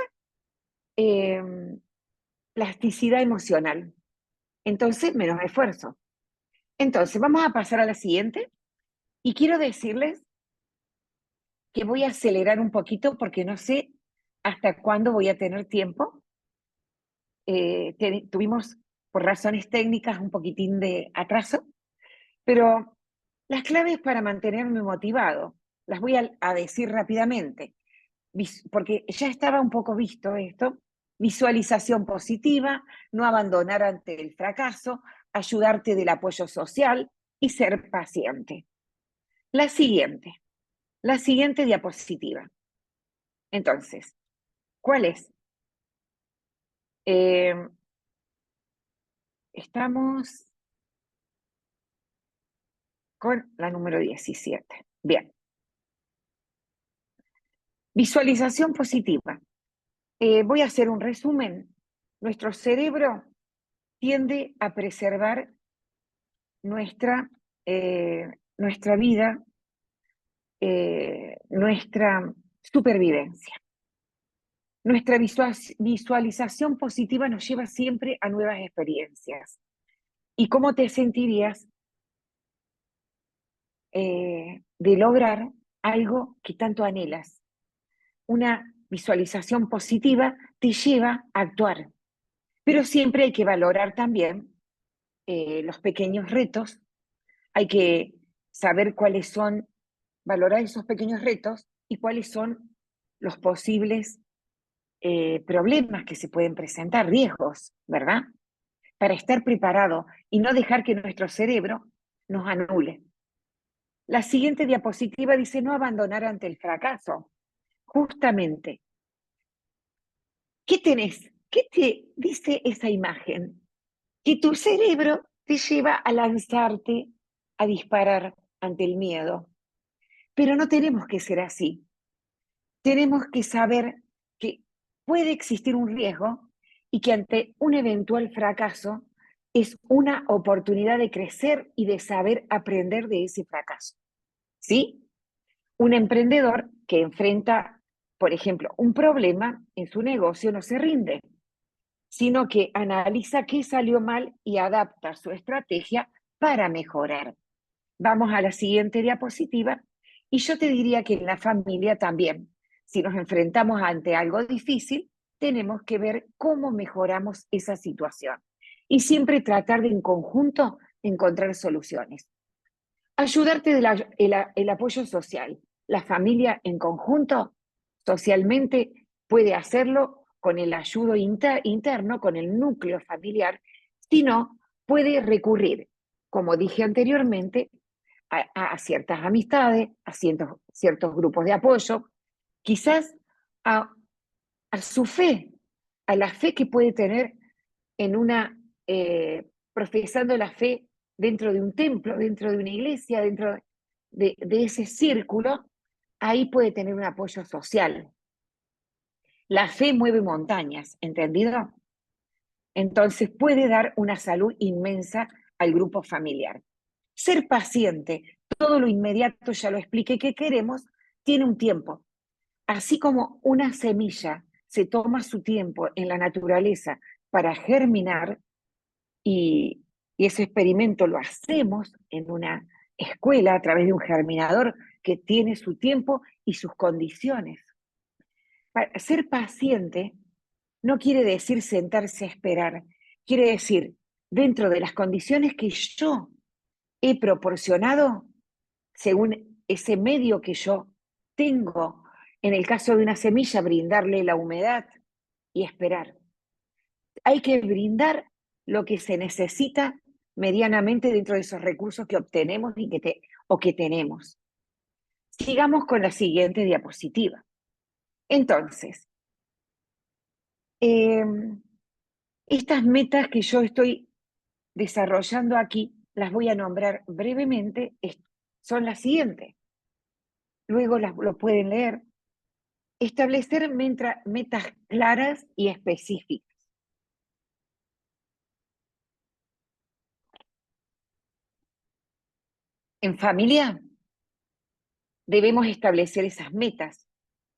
eh, plasticidad emocional. Entonces, menos esfuerzo. Entonces, vamos a pasar a la siguiente. Y quiero decirles que voy a acelerar un poquito porque no sé hasta cuándo voy a tener tiempo. Tuvimos, por razones técnicas, un poquitín de atraso, pero las claves para mantenerme motivado, las voy a decir rápidamente, porque ya estaba un poco visto esto: visualización positiva, no abandonar ante el fracaso, ayudarte del apoyo social y ser paciente. La siguiente diapositiva. Entonces, ¿cuál es? Estamos con la número 17. Bien. Visualización positiva. Voy a hacer un resumen. Nuestro cerebro tiende a preservar nuestra vida, nuestra supervivencia. Nuestra visualización positiva nos lleva siempre a nuevas experiencias. ¿Y cómo te sentirías de lograr algo que tanto anhelas? Una visualización positiva te lleva a actuar, pero siempre hay que valorar también los pequeños retos. Hay que saber valorar esos pequeños retos y cuáles son los posibles problemas que se pueden presentar, riesgos, ¿verdad? Para estar preparado y no dejar que nuestro cerebro nos anule. La siguiente diapositiva dice no abandonar ante el fracaso. Justamente, ¿qué tenés? ¿Qué te dice esa imagen? Que tu cerebro te lleva a lanzarte, a disparar ante el miedo. Pero no tenemos que ser así. Tenemos que saber que puede existir un riesgo y que ante un eventual fracaso es una oportunidad de crecer y de saber aprender de ese fracaso. ¿Sí? Un emprendedor que enfrenta, por ejemplo, un problema en su negocio no se rinde, sino que analiza qué salió mal y adapta su estrategia para mejorar. Vamos a la siguiente diapositiva y yo te diría que en la familia también, si nos enfrentamos ante algo difícil, tenemos que ver cómo mejoramos esa situación y siempre tratar de en conjunto encontrar soluciones. Ayudarte el apoyo social. La familia en conjunto, socialmente, puede hacerlo con el ayudo interno, con el núcleo familiar, si no, puede recurrir, como dije anteriormente, a ciertas amistades, a ciertos grupos de apoyo, quizás a, a su fe, a la fe que puede tener en profesando la fe dentro de un templo, dentro de una iglesia, dentro de ese círculo. Ahí puede tener un apoyo social. La fe mueve montañas, ¿entendido? Entonces puede dar una salud inmensa al grupo familiar. Ser paciente, todo lo inmediato, ya lo expliqué, que queremos, tiene un tiempo. Así como una semilla se toma su tiempo en la naturaleza para germinar, y ese experimento lo hacemos en una escuela a través de un germinador que tiene su tiempo y sus condiciones. Ser paciente no quiere decir sentarse a esperar, quiere decir, dentro de las condiciones que yo he proporcionado, según ese medio que yo tengo, en el caso de una semilla, brindarle la humedad y esperar. Hay que brindar lo que se necesita medianamente dentro de esos recursos que obtenemos o que tenemos. Sigamos con la siguiente diapositiva. Entonces, eh, estas metas que yo estoy desarrollando aquí, las voy a nombrar brevemente, son las siguientes. Luego lo pueden leer. establecer metas claras y específicas. En familia debemos establecer esas metas,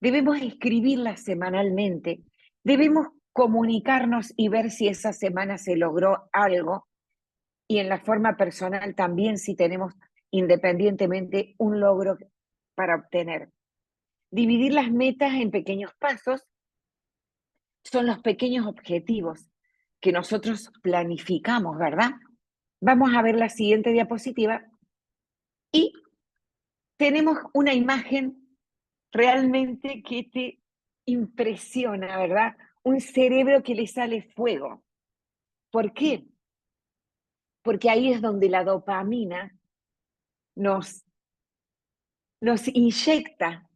debemos escribirlas semanalmente, debemos comunicarnos y ver si esa semana se logró algo, y en la forma personal también si tenemos independientemente un logro para obtener. Dividir las metas en pequeños pasos son los pequeños objetivos que nosotros planificamos, ¿verdad? Vamos a ver la siguiente diapositiva y tenemos una imagen realmente que te impresiona, ¿verdad? Un cerebro que le sale fuego. ¿Por qué? Porque ahí es donde la dopamina nos inyecta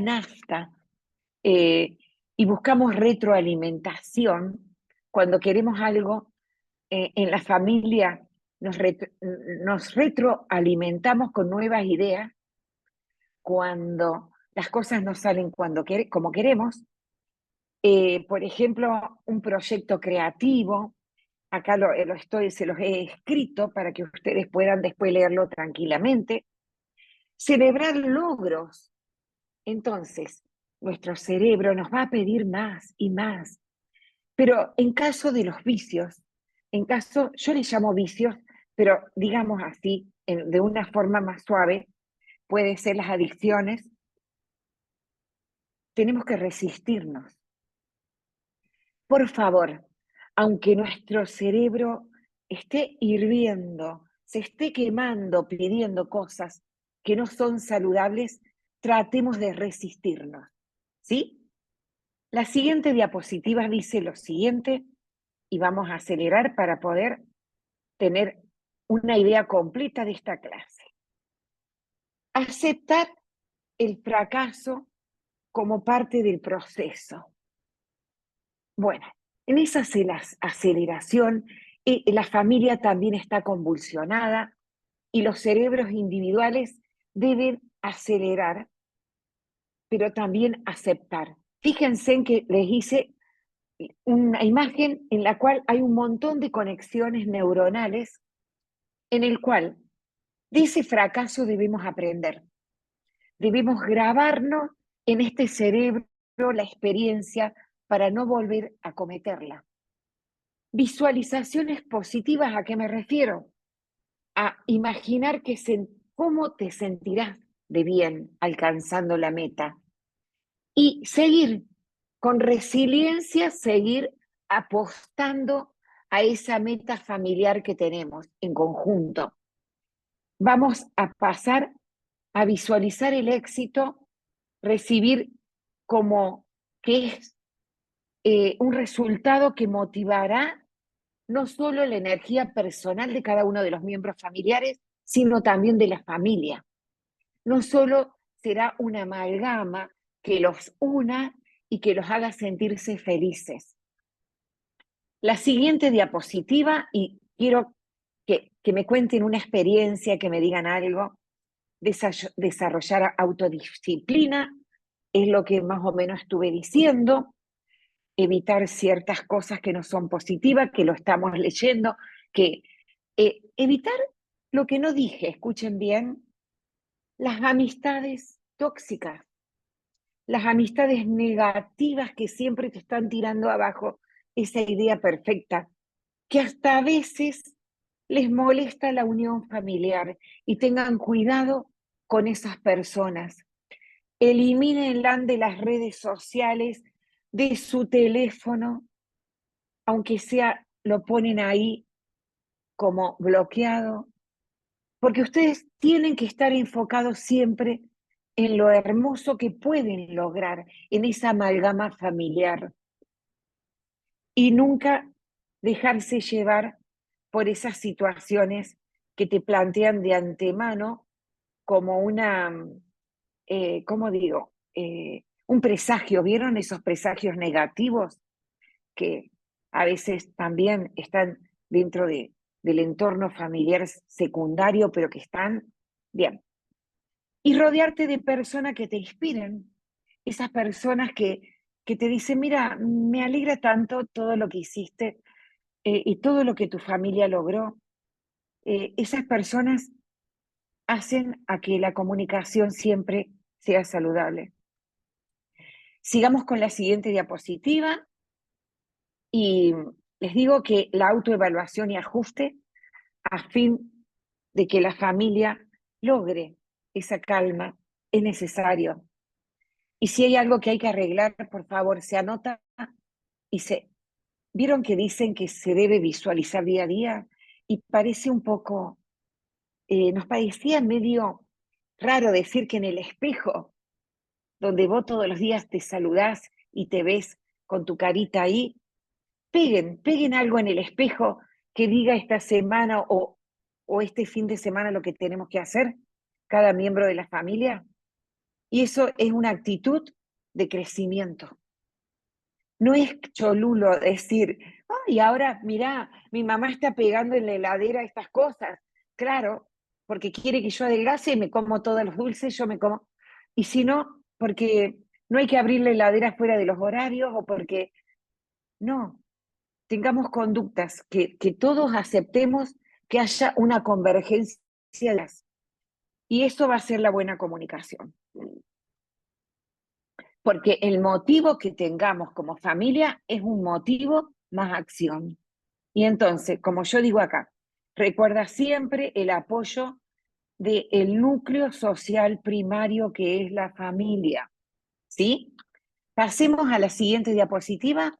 nafta, y buscamos retroalimentación. Cuando queremos algo, en la familia nos retroalimentamos con nuevas ideas. Cuando las cosas no salen como queremos, por ejemplo, un proyecto creativo, acá se los he escrito para que ustedes puedan después leerlo tranquilamente. Celebrar logros. Entonces, nuestro cerebro nos va a pedir más y más. Pero en caso de los vicios, yo les llamo vicios, pero digamos así, de una forma más suave, puede ser las adicciones, tenemos que resistirnos. Por favor, aunque nuestro cerebro esté hirviendo, se esté quemando, pidiendo cosas que no son saludables, tratemos de resistirnos, ¿sí? La siguiente diapositiva dice lo siguiente, y vamos a acelerar para poder tener una idea completa de esta clase. Aceptar el fracaso como parte del proceso. Bueno, en esa aceleración, la familia también está convulsionada y los cerebros individuales deben acelerar, pero también aceptar. Fíjense en que les hice una imagen en la cual hay un montón de conexiones neuronales en el cual de ese fracaso debemos aprender. Debemos grabarnos en este cerebro la experiencia para no volver a cometerla. Visualizaciones positivas, ¿a qué me refiero? A imaginar cómo te sentirás de bien alcanzando la meta. Y seguir con resiliencia, seguir apostando a esa meta familiar que tenemos en conjunto. Vamos a pasar a visualizar el éxito, recibir como que es un resultado que motivará no solo la energía personal de cada uno de los miembros familiares, sino también de la familia. No solo será una amalgama que los una y que los haga sentirse felices. La siguiente diapositiva, y quiero que me cuenten una experiencia, que me digan algo. Desarrollar autodisciplina, es lo que más o menos estuve diciendo. Evitar ciertas cosas que no son positivas, que lo estamos leyendo, evitar lo que no dije, escuchen bien, las amistades tóxicas, las amistades negativas que siempre te están tirando abajo esa idea perfecta, que hasta a veces les molesta la unión familiar, y tengan cuidado con esas personas. Elimínenla de las redes sociales, de su teléfono, aunque sea lo ponen ahí como bloqueado, porque ustedes tienen que estar enfocados siempre en lo hermoso que pueden lograr en esa amalgama familiar y nunca dejarse llevar por esas situaciones que te plantean de antemano como ¿cómo digo? Un presagio. ¿Vieron esos presagios negativos que a veces también están dentro del entorno familiar secundario, pero que están bien? Y rodearte de personas que te inspiren, esas personas que te dicen, mira, me alegra tanto todo lo que hiciste y todo lo que tu familia logró. Esas personas hacen a que la comunicación siempre sea saludable. Sigamos con la siguiente diapositiva y les digo que la autoevaluación y ajuste a fin de que la familia logre esa calma es necesario. Y si hay algo que hay que arreglar, por favor, se anota y se... ¿Vieron que dicen que se debe visualizar día a día? Y parece un poco, nos parecía medio raro decir que en el espejo, donde vos todos los días te saludás y te ves con tu carita ahí, peguen algo en el espejo que diga esta semana o este fin de semana lo que tenemos que hacer, cada miembro de la familia. Y eso es una actitud de crecimiento. No es cholulo decir, y ahora mirá, mi mamá está pegando en la heladera estas cosas. Claro, porque quiere que yo adelgace y me como todos los dulces, yo me como. Y si no, porque no hay que abrir la heladera fuera de los horarios o porque no, tengamos conductas que todos aceptemos que haya una convergencia de las. Y eso va a ser la buena comunicación. Porque el motivo que tengamos como familia es un motivo más acción. Y entonces, como yo digo acá, recuerda siempre el apoyo del núcleo social primario que es la familia. ¿Sí? Pasemos a la siguiente diapositiva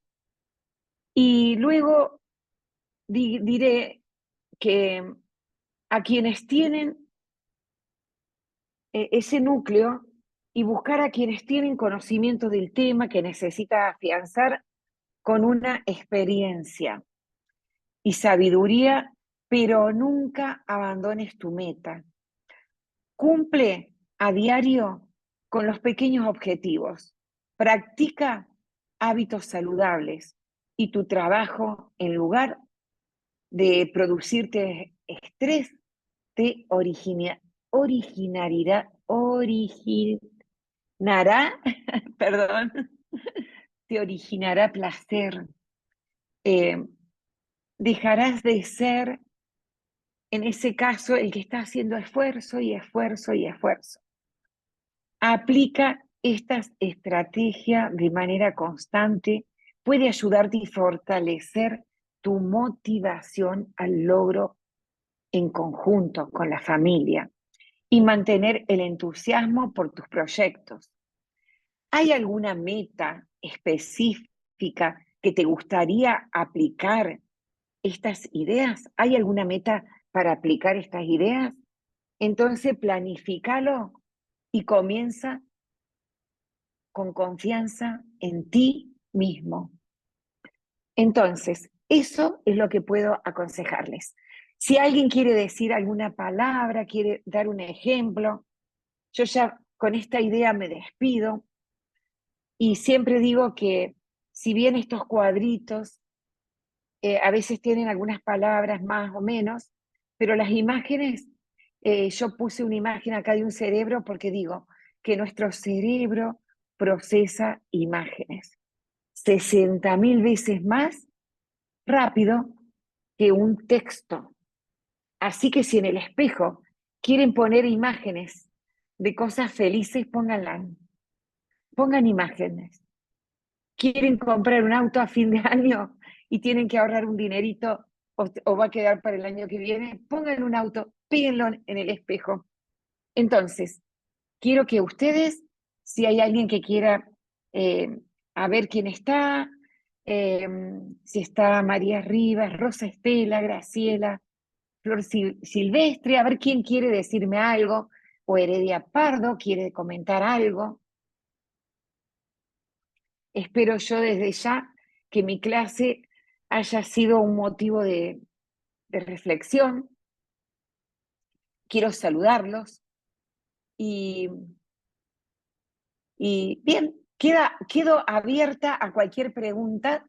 y luego diré que a quienes tienen ese núcleo y buscar a quienes tienen conocimiento del tema que necesita afianzar con una experiencia y sabiduría, pero nunca abandones tu meta. Cumple a diario con los pequeños objetivos. Practica hábitos saludables y tu trabajo, en lugar de producirte estrés, te originará, perdón, te originará placer. Eh, Dejarás de ser, en ese caso, el que está haciendo esfuerzo y esfuerzo y esfuerzo. Aplica estas estrategias de manera constante, puede ayudarte y fortalecer tu motivación al logro en conjunto con la familia y mantener el entusiasmo por tus proyectos. ¿Hay alguna meta específica que te gustaría aplicar estas ideas? ¿Hay alguna meta para aplicar estas ideas? Entonces planifícalo y comienza con confianza en ti mismo. Entonces, eso es lo que puedo aconsejarles. Si alguien quiere decir alguna palabra, quiere dar un ejemplo, yo ya con esta idea me despido y siempre digo que si bien estos cuadritos a veces tienen algunas palabras más o menos, pero las imágenes, yo puse una imagen acá de un cerebro porque digo que nuestro cerebro procesa imágenes 60.000 veces más rápido que un texto. Así que si en el espejo quieren poner imágenes de cosas felices, pónganlas. Pongan imágenes. Quieren comprar un auto a fin de año y tienen que ahorrar un dinerito o va a quedar para el año que viene, pongan un auto, péguenlo en el espejo. Entonces, quiero que ustedes, si hay alguien que quiera a ver quién está, eh, si está María Rivas, Rosa Estela, Graciela, Flor Silvestre, a ver quién quiere decirme algo, o Heredia Pardo quiere comentar algo. Espero yo desde ya que mi clase haya sido un motivo de reflexión. Quiero saludarlos y, y bien, quedo abierta a cualquier pregunta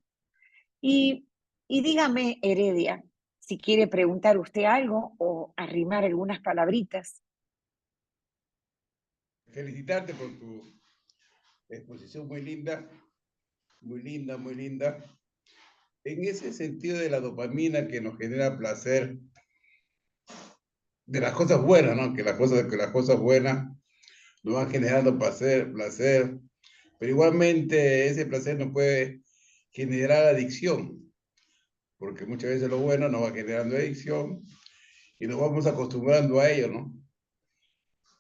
y dígame, Heredia, si quiere preguntar usted algo o arrimar algunas palabritas. Felicitarte por exposición muy linda, muy linda, muy linda. En ese sentido de la dopamina que nos genera placer, de las cosas buenas, ¿no? Que las cosas buenas nos van generando placer, pero igualmente ese placer nos puede generar adicción, porque muchas veces lo bueno nos va generando adicción y nos vamos acostumbrando a ello, ¿no?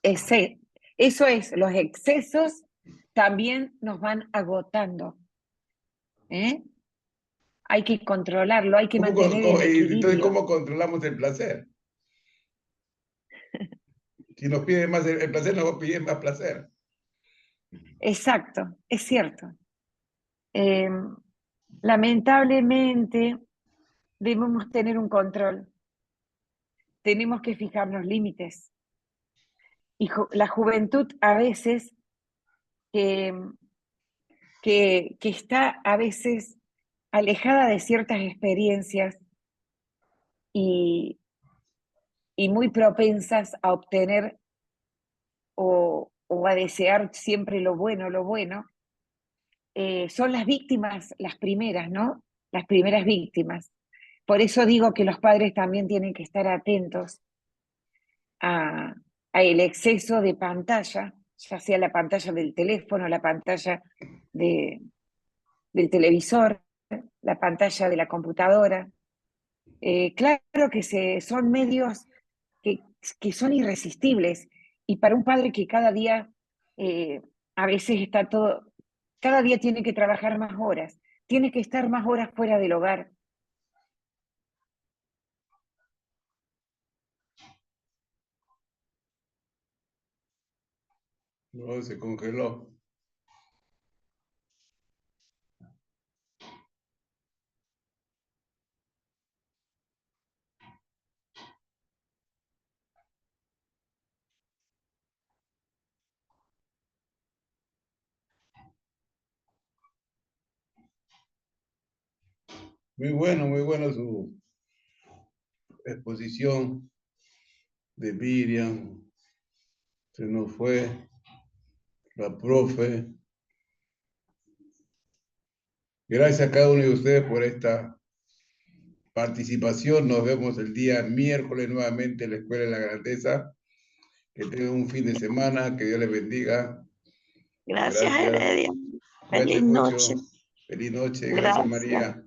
Eso es, los excesos también nos van agotando, ¿eh? Hay que controlarlo, hay que mantener el Entonces, equilibrio. ¿cómo controlamos el placer? Si nos pide más el placer, nos va a pedir más placer. Exacto, es cierto. Eh, Lamentablemente debemos tener un control, tenemos que fijarnos límites. Y la juventud a veces que, que está a veces alejada de ciertas experiencias y, y muy propensas a obtener o a desear siempre lo bueno, son las víctimas, las primeras, ¿no? Las primeras víctimas. Por eso digo que los padres también tienen que estar atentos a, a el exceso de pantalla, ya sea la pantalla del teléfono, la pantalla de, del televisor, la pantalla de la computadora. Claro que son medios que, que son irresistibles y para un padre que cada día a veces está todo, cada día tiene que trabajar más horas, tiene que estar más horas fuera del hogar. No, se congeló. Muy bueno su exposición de Miriam. Se nos fue la profe. Gracias a cada uno de ustedes por esta participación. Nos vemos el día miércoles nuevamente en la Escuela de la Grandeza. Que tengan un fin de semana, que Dios les bendiga. Gracias, Gracias. Heredia. Cuídate Feliz mucho. noche. Feliz noche. Gracias, Gracias. María.